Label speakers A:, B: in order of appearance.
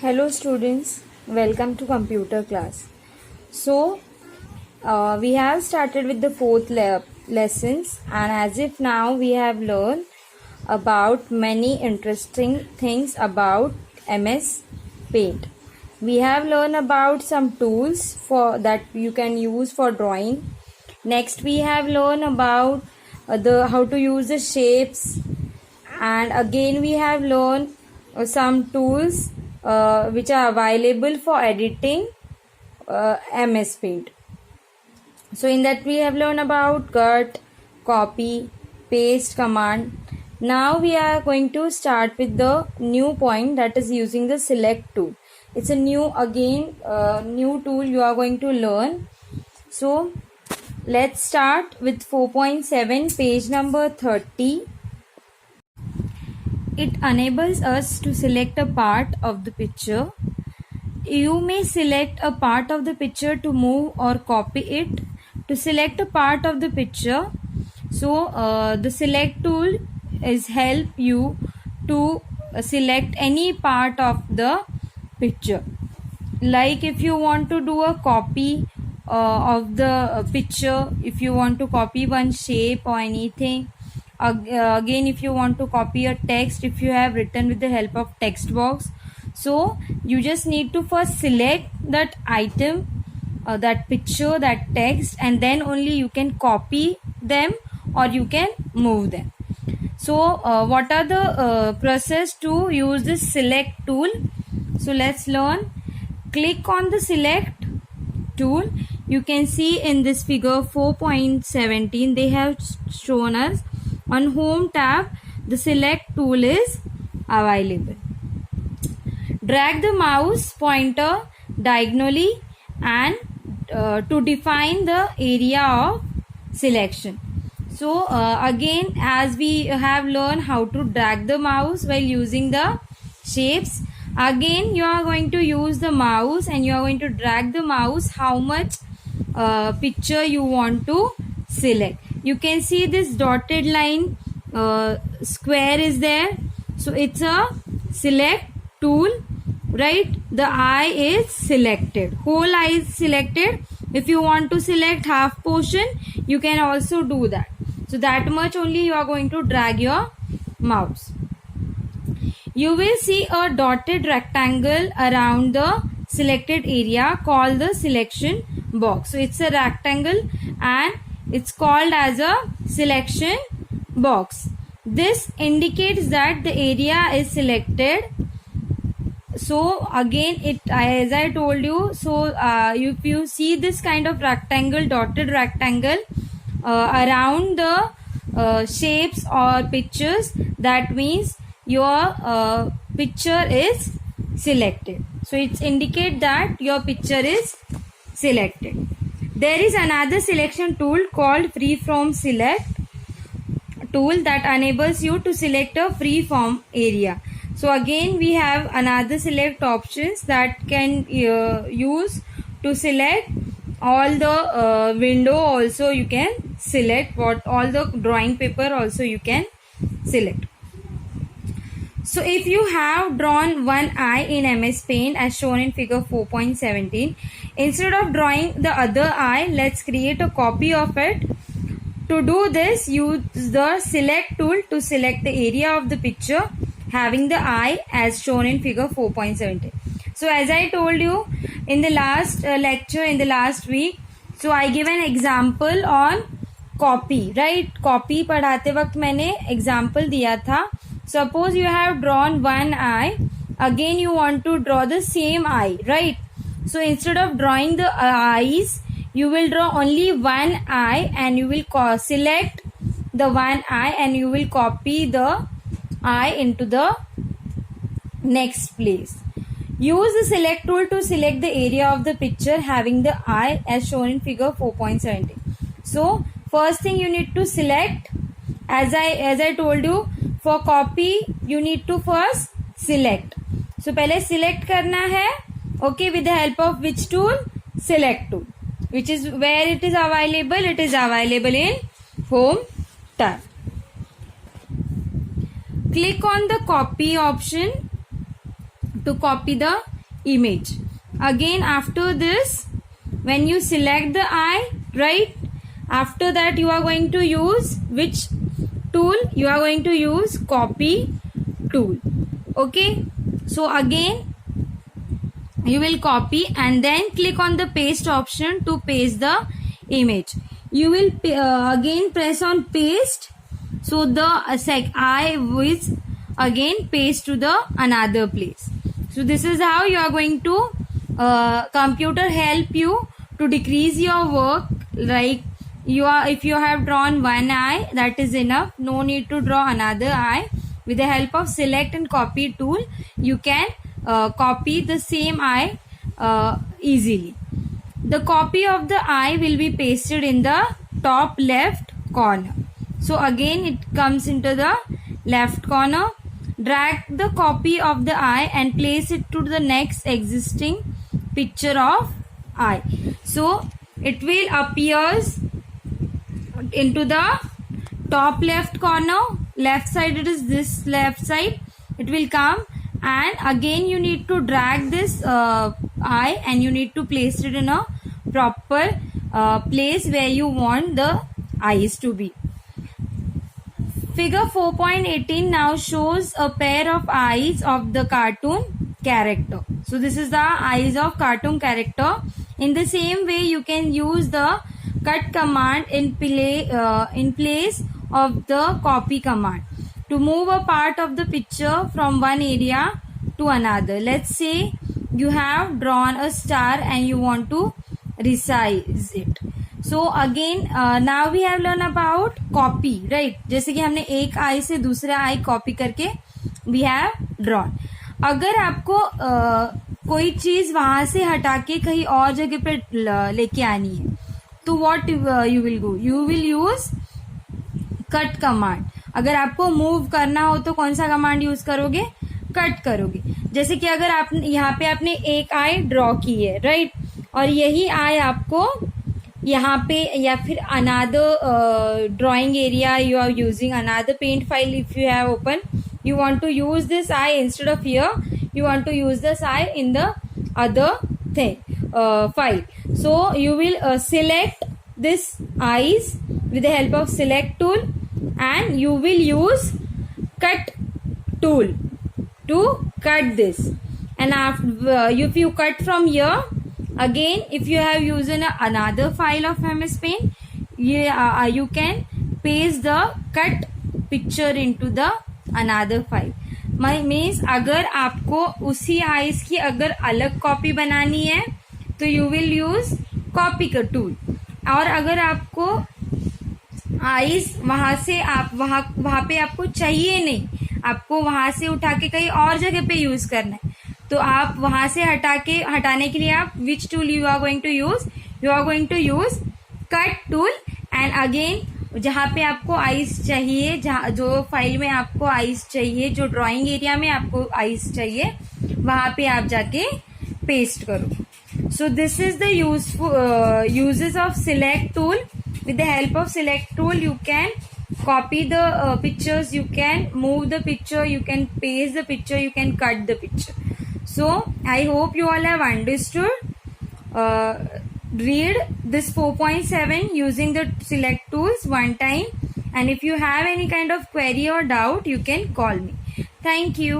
A: Hello students, welcome to computer class. So we have started with the fourth lessons, and as if now we have learned about many interesting things about MS Paint. We have learned about some tools for that you can use for drawing. Next we have learned about the how to use the shapes, and again we have learned some tools which are available for editing MS Paint. So in that we have learned about cut, copy, paste command. Now we are going to start with the new point, that is using the select tool. It's a new tool you are going to learn. So let's start with 4.7, page number 30. It enables us to select a part of the picture. You may select a part of the picture to move or copy it. To select a part of the picture, so the select tool is help you to select any part of the picture. Like if you want to do a copy of the picture, if you want to copy one shape or anything. Again, if you want to copy a text, if you have written with the help of text box, so you just need to first select that item, that picture, that text, and then only you can copy them or you can move them. So what are the process to use this select tool? So let's learn. Click on the select tool. You can see in this figure 4.17 they have shown us on home tab the select tool is available. Drag the mouse pointer diagonally and to define the area of selection. So again, as we have learned how to drag the mouse while using the shapes, again you are going to use the mouse and you are going to drag the mouse how much picture you want to select. You can see this dotted line square is there, so it's a select tool, right? The eye is selected, whole eye is selected. If you want to select half portion, you can also do that. So that much only you are going to drag your mouse. You will see a dotted rectangle around the selected area called the selection box. So it's a rectangle and it's called as a selection box. This indicates that the area is selected. So again, it as I told you, so if you see this kind of rectangle, dotted rectangle around the shapes or pictures, that means your picture is selected. So it's indicate that your picture is selected. There is another selection tool called freeform select tool that enables you to select a freeform area. So again we have another select options that can use to select all the window, also you can select what all the drawing paper also you can select. So if you have drawn one eye in MS Paint as shown in figure 4.17, instead of drawing the other eye, let's create a copy of it. To do this, use the select tool to select the area of the picture having the eye as shown in figure 4.17. So as I told you in the last lecture, in the last week, so I give an example on copy, right? Copy पढ़ाते वक्त मैंने example दिया था. Suppose you have drawn one eye, again you want to draw the same eye, right? So instead of drawing the eyes, you will draw only one eye and you will select the one eye and you will copy the eye into the next place. Use the select tool to select the area of the picture having the eye as shown in figure 4.17. So first thing you need to select, as I told you, for copy you need to first select. So पहले select करना है, okay, with the help of which tool? Select tool. Which is where it is available? It is available in home tab. Click on the copy option to copy the image. Again, after this, when you select the eye, right, after that you are going to use which tool? You are going to use copy tool. Okay, so again you will copy and then click on the paste option to paste the image. You will again press on paste, so the eye will again paste to the another place. So this is how you are going to computer help you to decrease your work. Like if you have drawn one eye, that is enough, no need to draw another eye. With the help of select and copy tool, you can copy the same eye easily. The copy of the eye will be pasted in the top left corner. So again it comes into the left corner. Drag the copy of the eye and place it to the next existing picture of eye. So it will appears into the top left corner. Left side, it is this left side. It will come, and again you need to drag this eye and you need to place it in a proper place where you want the eyes to be. Figure 4.18 now shows a pair of eyes of the cartoon character. So this is the eyes of cartoon character. In the same way, you can use the cut command in place of the copy command to move a part of the picture from one area to another. Let's say you have drawn a star and you want to resize it. So again now we have learned about copy, right? जैसे कि हमने एक आई से दूसरा आई copy करके we have drawn. अगर आपको कोई चीज वहां से हटा के कहीं और जगह पे लेके आनी है तो what you will do? You will use cut command. अगर आपको मूव करना हो तो कौन सा कमांड यूज करोगे? कट करोगे. जैसे कि अगर आप यहाँ पे आपने एक आई ड्रॉ की है, राइट, और यही आई आपको यहाँ पे या फिर another drawing area you are using another paint file if you have open, you want to use this eye instead of here, you want to use this eye in the other thing file. So you will select this eyes with the help of select tool and you will use cut tool to cut this. And after if you cut from here, again if you have used another file of MS Paint, you can paste the cut picture into the another file. Means अगर आपको उसी eyes की अगर अलग copy बनानी है तो you will use copy का टूल. और अगर आपको आइज वहां से आप वहां पे आपको चाहिए नहीं, आपको वहां से उठा के कहीं और जगह पे यूज करना है, तो आप वहां से हटाने के लिए आप which tool you are going to use? You are going to use cut tool. And again जहाँ पे आपको आइस चाहिए, जो फाइल में आपको आइस चाहिए, जो ड्राइंग एरिया में आपको आइस चाहिए, वहां पे आप जाके पेस्ट करो. So this is the uses of select tool. With the help of select tool you can copy the pictures, you can move the picture, you can paste the picture, you can cut the picture. So I hope you all have understood. Read this 4.7 using the select tools one time, and if you have any kind of query or doubt you can call me. Thank you.